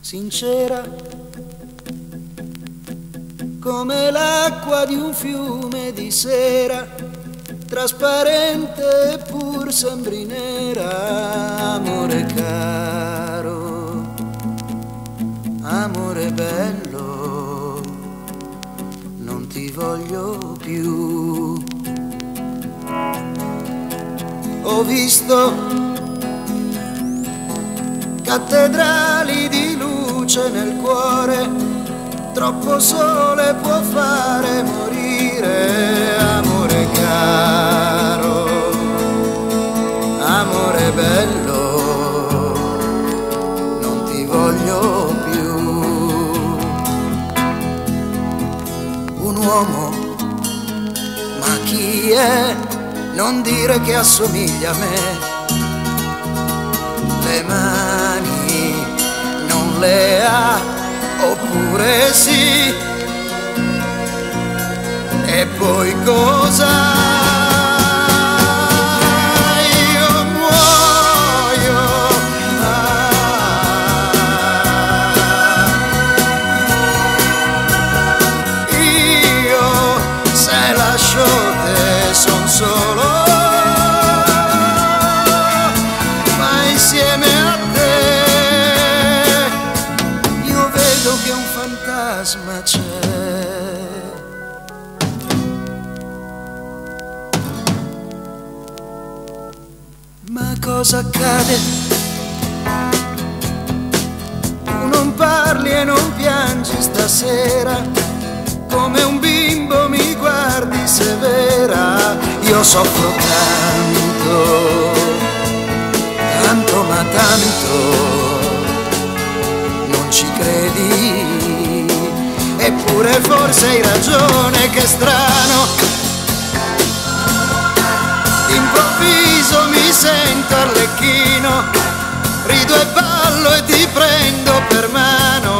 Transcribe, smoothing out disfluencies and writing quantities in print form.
sincera, come l'acqua di un fiume di sera, trasparente eppur sembri nera. Amore caro, amore bello, non ti voglio più. Ho visto cattedrali di luce nel cuore, troppo sole può fare morire. Amore caro, amore bello, non ti voglio più. Un uomo, ma chi è? Non dire che assomiglia a me. Le mani non le ha, oppure sì. E poi cosa? Io muoio. Io se lascio te son solo, ma insieme a te io vedo che un fantasma c'è. Ma cosa accade? Tu non parli e non piangi stasera, come un bimbo mi guardi severa. Io soffro tanto, tanto ma tanto, non ci credi? Eppure forse hai ragione, che strano. D'improvviso mi sento arlecchino, rido e ballo e ti prendo per mano.